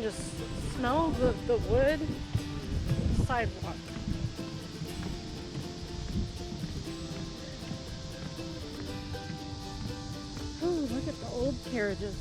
Just smell the wood sidewalk. Ooh, look at the old carriages.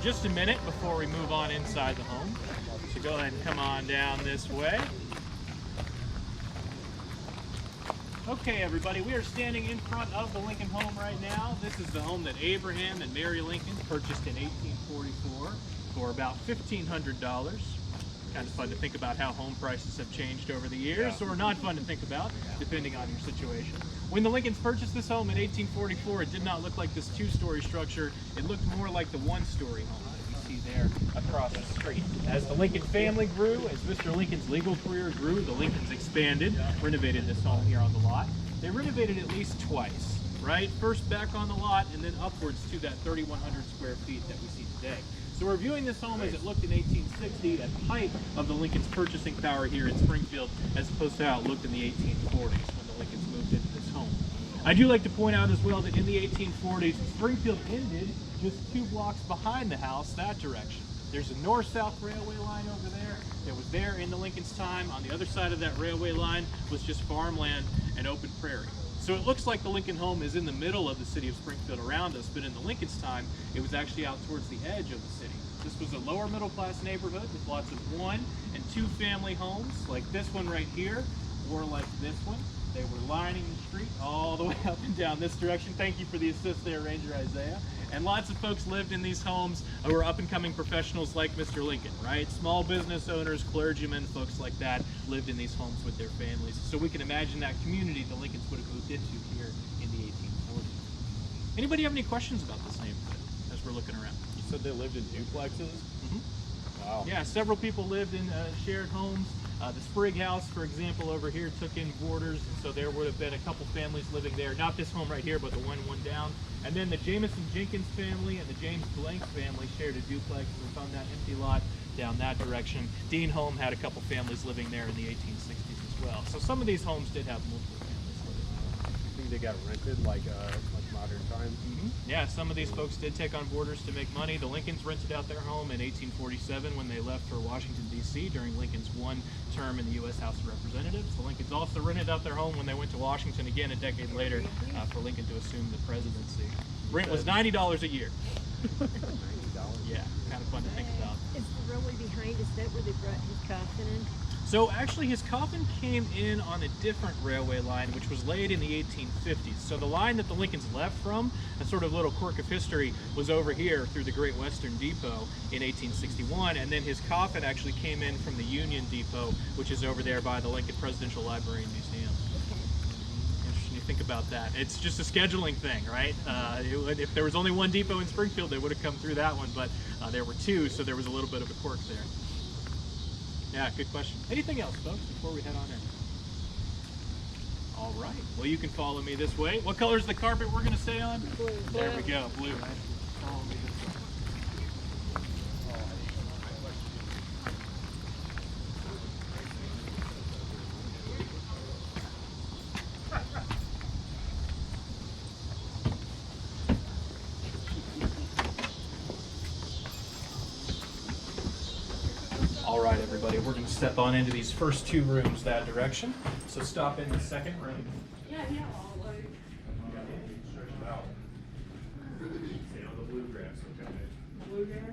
just a minute before we move on inside the home. So go ahead and come on down this way. Okay, everybody, we are standing in front of the Lincoln home right now. This is the home that Abraham and Mary Lincoln purchased in 1844 for about $1,500. Kind of fun to think about how home prices have changed over the years, or not fun to think about, depending on your situation. When the Lincolns purchased this home in 1844, it did not look like this two-story structure. It looked more like the one-story home that you see there across the street. As the Lincoln family grew, as Mr. Lincoln's legal career grew, the Lincolns expanded, renovated this home here on the lot. They renovated at least twice, right? First back on the lot, and then upwards to that 3,100 square feet that we see today. So we're viewing this home as it looked in 1860 at the height of the Lincoln's purchasing power here in Springfield, as opposed to how it looked in the 1840s when the Lincolns moved into this home. I do like to point out as well that in the 1840s, Springfield ended just 2 blocks behind the house that direction. There's a north-south railway line over there. It was there in the Lincoln's time. On the other side of that railway line was just farmland and open prairie. So it looks like the Lincoln home is in the middle of the city of Springfield around us, but in the Lincoln's time, it was actually out towards the edge of the city. This was a lower middle class neighborhood with lots of 1- and 2-family homes, like this one right here, or like this one. They were lining the street all the way up and down this direction. Thank you for the assist there, Ranger Isaiah. And lots of folks lived in these homes who were up-and-coming professionals like Mr. Lincoln, right? Small business owners, clergymen, folks like that lived in these homes with their families. So we can imagine that community the Lincolns would have moved into here in the 1840s. Anybody have any questions about this neighborhood as we're looking around? You said they lived in duplexes? Wow. Yeah, several people lived in shared homes. The Sprigg house, for example, over here took in boarders, and so there would have been a couple families living there. Not this home right here, but the one down. And then the Jameson Jenkins family and the James Blank family shared a duplex, and was on that empty lot down that direction. Dean Home had a couple families living there in the 1860s as well. So some of these homes did have multiple families living there. You think they got rented like modern times? Yeah, some of these folks did take on boarders to make money. The Lincolns rented out their home in 1847 when they left for Washington, D.C. during Lincoln's one term in the U.S. House of Representatives. The Lincolns also rented out their home when they went to Washington again a decade later for Lincoln to assume the presidency. Rent was $90 a year. $90? Yeah, kind of fun to think about. Is the railway behind? Is that where they brought his coffin in? So actually his coffin came in on a different railway line, which was laid in the 1850s. So the line that the Lincolns left from, a sort of little quirk of history, was over here through the Great Western Depot in 1861, and then his coffin actually came in from the Union Depot, which is over there by the Lincoln Presidential Library and Museum. Interesting to think about that. It's just a scheduling thing, right? If there was only one depot in Springfield, they would have come through that one, but there were 2, so there was a little bit of a quirk there. Yeah, good question. Anything else, folks, before we head on in? All right. Well, you can follow me this way. What color is the carpet we're going to stay on? Blue. There we go, blue. Follow me this way. All right, everybody, we're going to step on into these first 2 rooms that direction. So stop in the second room. Yeah. The bluegrass, okay. Bluegrass.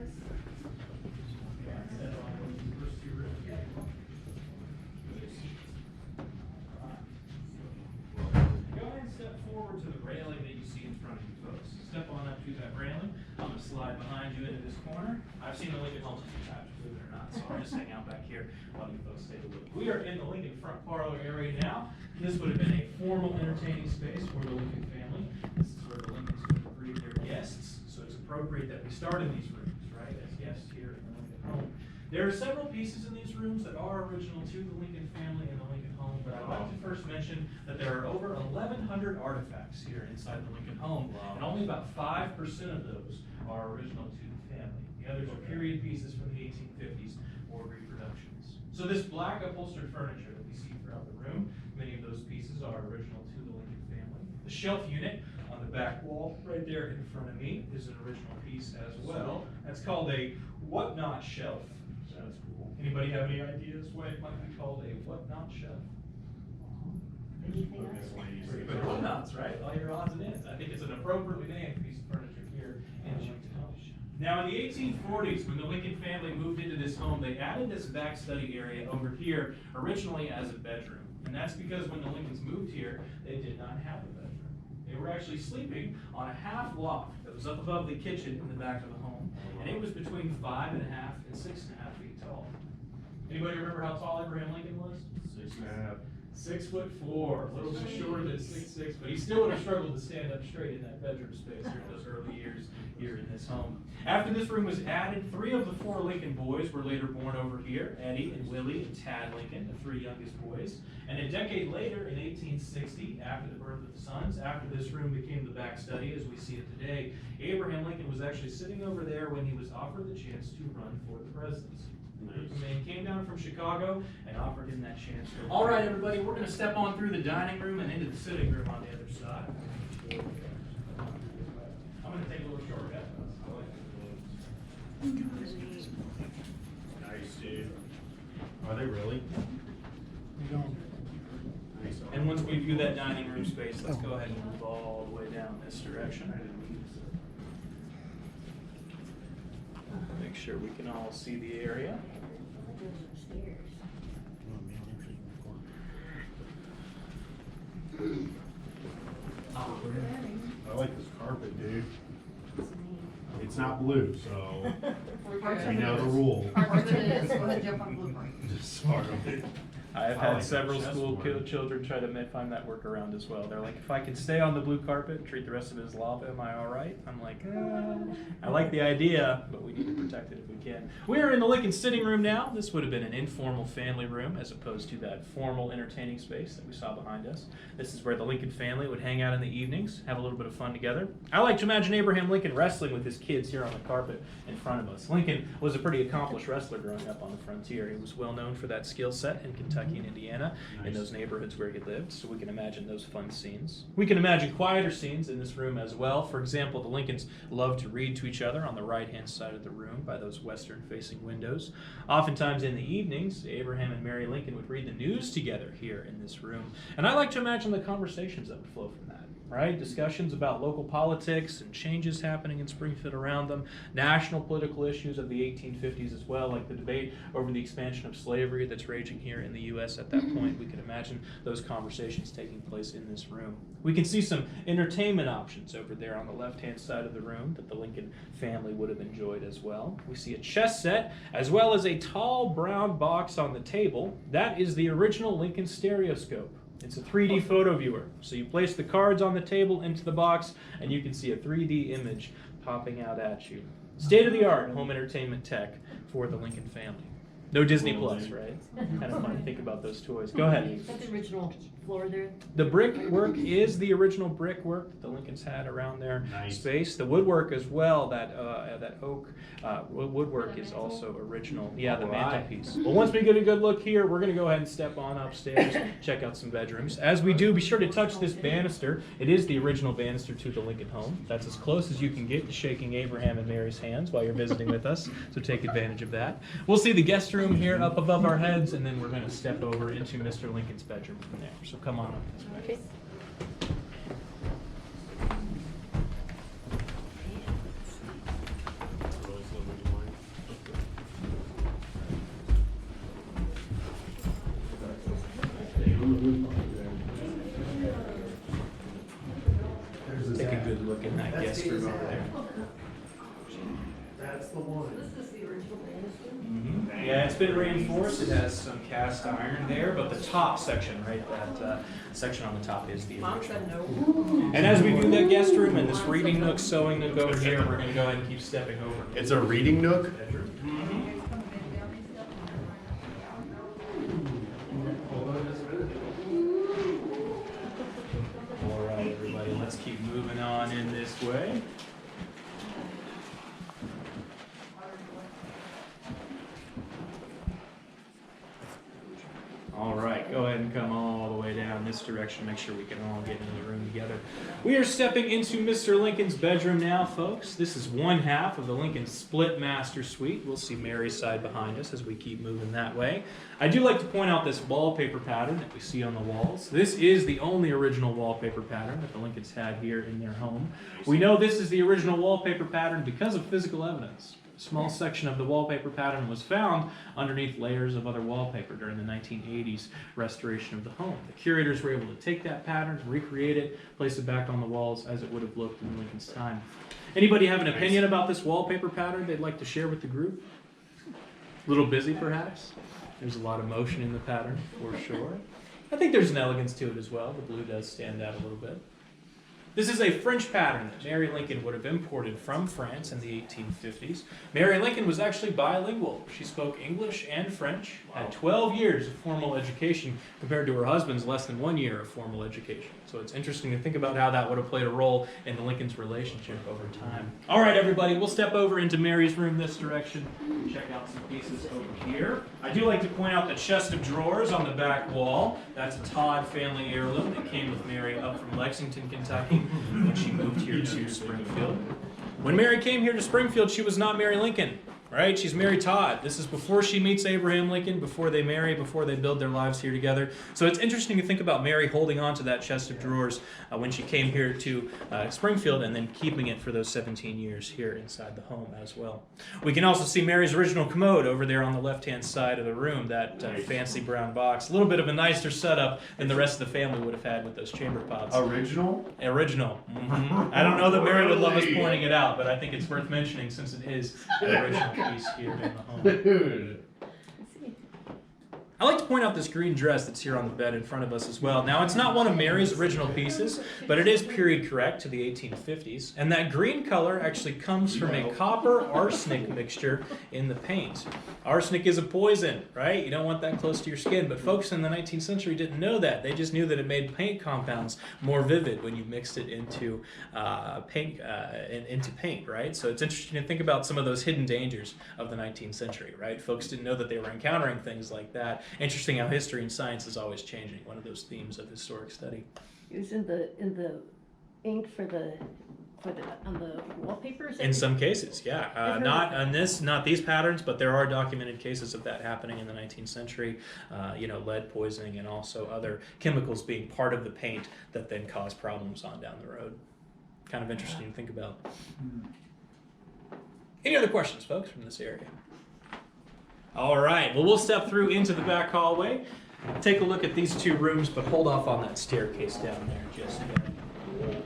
Go ahead and step forward to the railing that you see in front of you, folks. Step on up to that railing. I'm going to slide behind you into this corner. I've seen the Lincoln homes a few times, believe it or not, so I'll just hang out back here while you folks take a look. We are in the Lincoln front parlor area now. This would have been a formal entertaining space for the Lincoln family. This is where the Lincolns would have greeted their guests, so it's appropriate that we start in these rooms, right, as guests here in the Lincoln home. There are several pieces in these rooms that are original to the Lincoln family and the Lincoln home, but I'd like to first mention that there are over 1,100 artifacts here inside the Lincoln home, and only about 5% of those are original to the family. The others are period pieces from the 1850s or reproductions. So this black upholstered furniture that we see throughout the room, many of those pieces are original to the Lincoln family. The shelf unit on the back wall right there in front of me is an original piece as well. That's called a whatnot shelf. That's cool. Anybody have any ideas why it might be called a whatnot shelf? Anything else? But whatnots, right? All your odds and ends. I think it's an appropriately named piece of furniture here in Washington. Now, in the 1840s, when the Lincoln family moved into this home, they added this back study area over here, originally as a bedroom. And that's because when the Lincolns moved here, they did not have a bedroom. They were actually sleeping on a half loft that was up above the kitchen in the back of the home. And it was between 5.5 and 6.5 feet tall. Anybody remember how tall Abraham Lincoln was? 6.5. 6'4", a little bit shorter than 6'6", but he still would have struggled to stand up straight in that bedroom space during those early years here in this home. After this room was added, 3 of the 4 Lincoln boys were later born over here, Eddie and Willie and Tad Lincoln, the 3 youngest boys. And a decade later, in 1860, after the birth of the sons, after this room became the back study as we see it today, Abraham Lincoln was actually sitting over there when he was offered the chance to run for the presidency. The man came down from Chicago and offered him that chance. All right, everybody, we're going to step on through the dining room and into the sitting room on the other side. I'm going to take a little shortcut. Nice, dude. Are they really? Nice. And once we view that dining room space, let's go ahead and move all the way down this direction. Make sure we can all see the area. I like this carpet, dude. It's not blue, so you know the rule. Just smart of it. I have I had like several the school chessboard. children try to find that workaround as well. They're like, if I can stay on the blue carpet and treat the rest of it as lava, am I all right? I'm like, I like the idea, but we need to protect it if we can. We are in the Lincoln sitting room now. This would have been an informal family room as opposed to that formal entertaining space that we saw behind us. This is where the Lincoln family would hang out in the evenings, have a little bit of fun together. I like to imagine Abraham Lincoln wrestling with his kids here on the carpet in front of us. Lincoln was a pretty accomplished wrestler growing up on the frontier. He was well known for that skill set in Kentucky and Indiana, in Nice. those neighborhoods where he lived, so we can imagine those fun scenes. We can imagine quieter scenes in this room as well. For example, the Lincolns loved to read to each other on the right-hand side of the room by those western-facing windows. Oftentimes in the evenings, Abraham and Mary Lincoln would read the news together here in this room, and I like to imagine the conversations that would flow from that. Right? Discussions about local politics and changes happening in Springfield around them, national political issues of the 1850s as well, like the debate over the expansion of slavery that's raging here in the U.S. at that point. We can imagine those conversations taking place in this room. We can see some entertainment options over there on the left-hand side of the room that the Lincoln family would have enjoyed as well. We see a chess set as well as a tall brown box on the table. That is the original Lincoln stereoscope. It's a 3D photo viewer. So you place the cards on the table into the box, and you can see a 3D image popping out at you. State-of-the-art home entertainment tech for the Lincoln family. No Disney Plus, right? Kind of fun to think about those toys. Go ahead. Is that the original floor there? The brickwork is the original brickwork that the Lincolns had around their Nice. space. The woodwork as well, that oak woodwork is also original. Yeah, the Alright. mantelpiece. Well, once we get a good look here, we're going to go ahead and step on upstairs, check out some bedrooms. As we do, be sure to touch this banister. It is the original banister to the Lincoln home. That's as close as you can get to shaking Abraham and Mary's hands while you're visiting with us, so take advantage of that. We'll see the guest room here up above our heads, and then we're going to step over into Mr. Lincoln's bedroom from there. So come on up this way. Okay. Really slow moving line. Take a good look in that guest room over there. That's the one. This is the original banister? Yeah, it's been reinforced. It has some cast iron there, but the top section, right, that section on the top is the Mom original. said no. And as we do that guest room and this reading nook, sewing nook over here, we're going to go ahead and keep stepping over. It's a reading nook. All right, everybody, let's keep moving on in this way. All right, Go ahead and come all the way down this direction. Make sure we can all get in the room together. We are stepping into Mr. Lincoln's bedroom now, folks. This is one half of the Lincoln Split Master Suite. We'll see Mary's side behind us as we keep moving that way. I do like to point out this wallpaper pattern that we see on the walls. This is the only original wallpaper pattern that the Lincolns had here in their home. We know this is the original wallpaper pattern because of physical evidence. A small section of the wallpaper pattern was found underneath layers of other wallpaper during the 1980s restoration of the home. The curators were able to take that pattern, recreate it, place it back on the walls as it would have looked in Lincoln's time. Anybody have an opinion about this wallpaper pattern they'd like to share with the group? A little busy, perhaps? There's a lot of motion in the pattern, for sure. I think there's an elegance to it as well. The blue does stand out a little bit. This is a French pattern that Mary Lincoln would have imported from France in the 1850s. Mary Lincoln was actually bilingual. She spoke English and French, had 12 years of formal education compared to her husband's less than 1 year of formal education. So it's interesting to think about how that would have played a role in the Lincolns' relationship over time. All right, everybody, we'll step over into Mary's room this direction and check out some pieces over here. I do like to point out the chest of drawers on the back wall. That's a Todd family heirloom that came with Mary up from Lexington, Kentucky, when she moved here to Springfield. When Mary came here to Springfield, she was not Mary Lincoln, right? She's Mary Todd. This is before she meets Abraham Lincoln, before they marry, before they build their lives here together. So it's interesting to think about Mary holding on to that chest of drawers when she came here to Springfield and then keeping it for those 17 years here inside the home as well. We can also see Mary's original commode over there on the left-hand side of the room, that fancy brown box. A little bit of a nicer setup than the rest of the family would have had with those chamber pots. Original? Original. I don't know that Mary would love us pointing it out, but I think it's worth mentioning since it is an original piece here in the home. Dude. I like to point out this green dress that's here on the bed in front of us as well. Now, it's not one of Mary's original pieces, but it is period correct to the 1850s. And that green color actually comes from a copper-arsenic mixture in the paint. Arsenic is a poison, right? You don't want that close to your skin. But folks in the 19th century didn't know that. They just knew that it made paint compounds more vivid when you mixed it into paint, right? So it's interesting to think about some of those hidden dangers of the 19th century, right? Folks didn't know that they were encountering things like that. Interesting how history and science is always changing. One of those themes of historic study. Using the ink on the wallpapers? In some cases, yeah. Not these patterns, but there are documented cases of that happening in the 19th century. Lead poisoning and also other chemicals being part of the paint that then cause problems on down the road. Kind of interesting to think about. Any other questions, folks, from this area? All right, well, we'll step through into the back hallway, take a look at these two rooms, but hold off on that staircase down there just yet.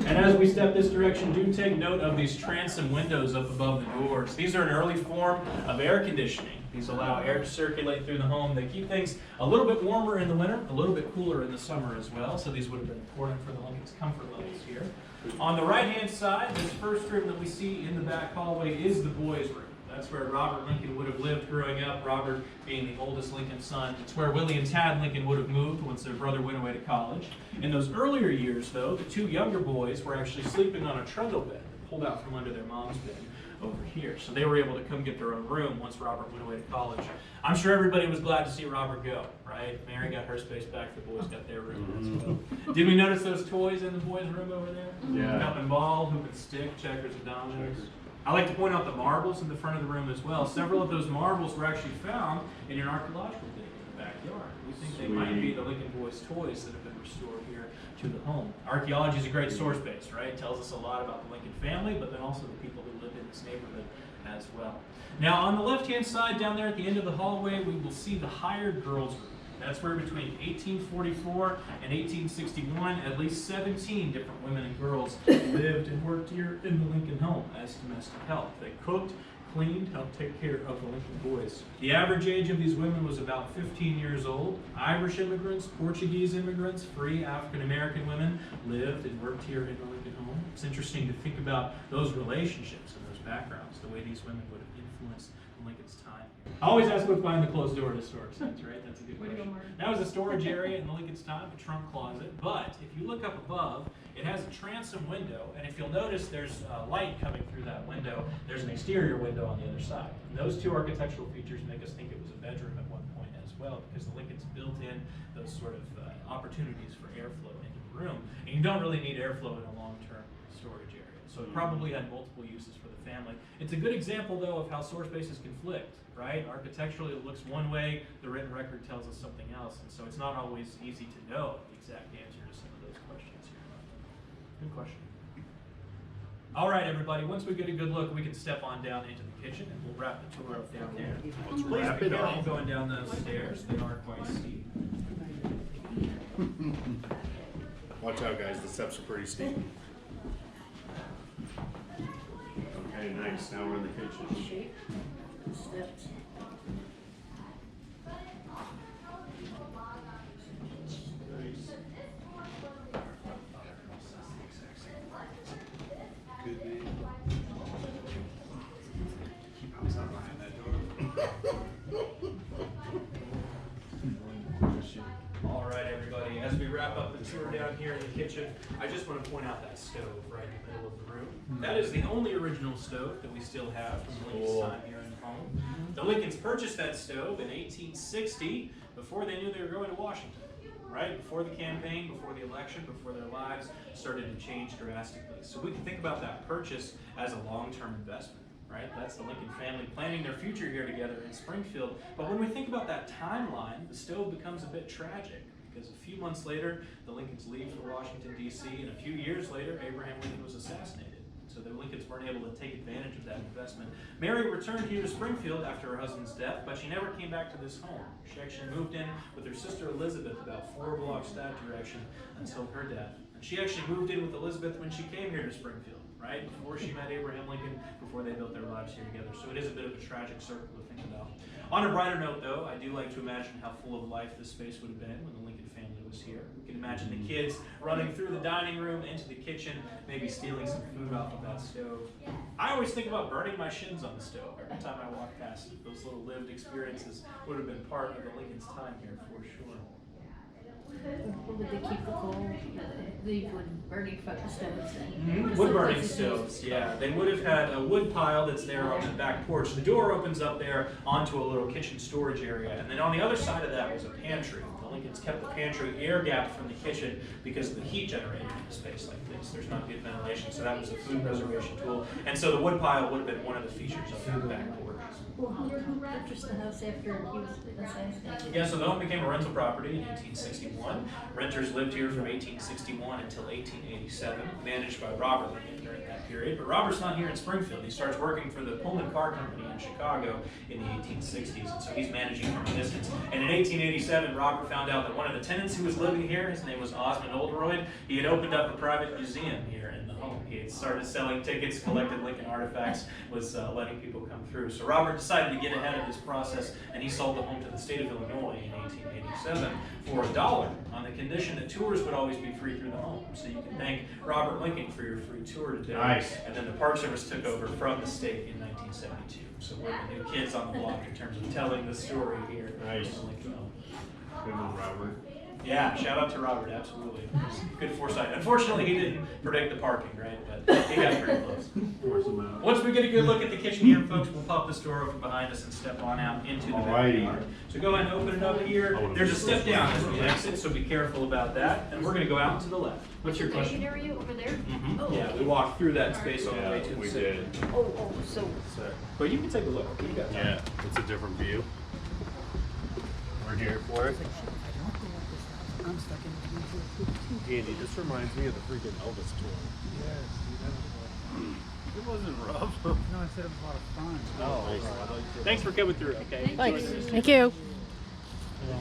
And as we step this direction, do take note of these transom windows up above the doors. These are an early form of air conditioning. These allow air to circulate through the home. They keep things a little bit warmer in the winter, a little bit cooler in the summer as well, so these would have been important for the Lincoln's comfort levels here. On the right-hand side, this first room that we see in the back hallway is the boys' room. That's where Robert Lincoln would have lived growing up, Robert being the oldest Lincoln son. It's where Willie and Tad Lincoln would have moved once their brother went away to college. In those earlier years, though, the two younger boys were actually sleeping on a trundle bed that pulled out from under their mom's bed over here. So they were able to come get their own room once Robert went away to college. I'm sure everybody was glad to see Robert go, right? Mary got her space back, the boys got their room as well. Did we notice those toys in the boys' room over there? Yeah. Cup and ball, hoop and stick, checkers and dominoes. I like to point out the marbles in the front of the room as well. Several of those marbles were actually found in an archaeological dig in the backyard. We think they might be the Lincoln Boys' toys that have been restored here to the home. Archaeology is a great source base, right? It tells us a lot about the Lincoln family, but then also the people who lived in this neighborhood as well. Now, on the left-hand side down there at the end of the hallway, we will see the hired girls' room. That's where between 1844 and 1861, at least 17 different women and girls lived and worked here in the Lincoln home as domestic help. They cooked, cleaned, helped take care of the Lincoln boys. The average age of these women was about 15 years old. Irish immigrants, Portuguese immigrants, free African-American women lived and worked here in the Lincoln home. It's interesting to think about those relationships and those backgrounds, the way these women would have influenced Lincoln's time. I always ask what's behind the closed door at historic sites, right? That's a good question. That was a storage area in Lincoln's time, a trunk closet. But if you look up above, it has a transom window, and if you'll notice, there's light coming through that window. There's an exterior window on the other side. And those two architectural features make us think it was a bedroom at one point as well, because the Lincolns built built in those sort of opportunities for airflow into the room. And you don't really need airflow in a long-term storage area. So it probably had multiple uses for the family. It's a good example, though, of how source bases conflict, right? Architecturally, it looks one way, the written record tells us something else, and so it's not always easy to know the exact answer to some of those questions here. Good question. All right, everybody, once we get a good look, we can step on down into the kitchen, and we'll wrap the tour up down there. Let's Please wrap be it careful up. going down those stairs, they are quite steep. Watch out, guys, the steps are pretty steep. Okay, nice, now we're in the kitchen. Shape, steps. Nice. Good man. Keep outside behind that door. All right, everybody, as we wrap up the tour down here in the kitchen, I just want to point out that stove right in the middle of the room. That is the only original stove that we still have from Lincoln's Cool. time here in home. The Lincolns purchased that stove in 1860 before they knew they were going to Washington, right? Before the campaign, before the election, before their lives started to change drastically. So we can think about that purchase as a long-term investment. Right? That's the Lincoln family planning their future here together in Springfield. But when we think about that timeline, the stove becomes a bit tragic because a few months later, the Lincolns leave for Washington, D.C., and a few years later, Abraham Lincoln was assassinated. So the Lincolns weren't able to take advantage of that investment. Mary returned here to Springfield after her husband's death, but she never came back to this home. She actually moved in with her sister Elizabeth about 4 blocks that direction until her death. And she actually moved in with Elizabeth when she came here to Springfield, right? Before she met Abraham Lincoln, before they built their lives here together. So it is a bit of a tragic circle to think about. On a brighter note, though, I do like to imagine how full of life this space would have been when the Lincoln family was here. We can imagine the kids running through the dining room into the kitchen, maybe stealing some food off of that stove. I always think about burning my shins on the stove every time I walk past it. Those little lived experiences would have been part of the Lincoln's time here for sure. Where would they keep the coal? The wood burning stoves and. Wood burning stoves, yeah. They would have had a wood pile that's there on the back porch. The door opens up there onto a little kitchen storage area, and then on the other side of that was a pantry. The Lincolns kept the pantry air gapped from the kitchen because of the heat generated in a space like this. There's not good ventilation, so that was a food preservation tool. And so the wood pile would have been one of the features of the back porch. Well, who purchased the house after he was assassinated? Yeah, so the home became a rental property in 1861. Renters lived here from 1861 until 1887, managed by Robert Lincoln during that period. But Robert's not here in Springfield. He starts working for the Pullman Car Company in Chicago in the 1860s, and so he's managing from a distance. And in 1887, Robert found out that one of the tenants who was living here, his name was Osmond Oldroyd, he had opened up a private museum here in the home. He had started selling tickets, collected Lincoln artifacts, was letting people come through. So Robert decided to get ahead of this process, and he sold the home to the state of Illinois in 1887 for $1 on the condition that tours would always be free through the home. So you can thank Robert Lincoln for your free tour today. Nice. And then the Park Service took over from the state in 1972. So we're the new kids on the block in terms of telling the story here Nice. in the Lincoln home. Good one, Robert. Yeah, shout out to Robert, absolutely. Good foresight. Unfortunately, he didn't predict the parking, right? But he got pretty close. Force them out. Once we get a good look at the kitchen here, folks, we'll pop this door open behind us and step on out into the Alrighty. backyard. So go ahead and open it up here. There's a step down as we exit, so be careful about that. And we're going to go out to the left. What's your question? Area over there? Oh. Yeah, we walked through that space all the way Yeah, to the we center. did. Oh, so. But you can take a look. You got time. Yeah, it's a different view. We're here for it. I'm stuck in between. Andy, this reminds me of the freaking Elvis tour. Yes, It wasn't rough. no, I said it was a lot of fun. Oh, Thanks for coming through, okay? Enjoy Thanks. this. Thank you.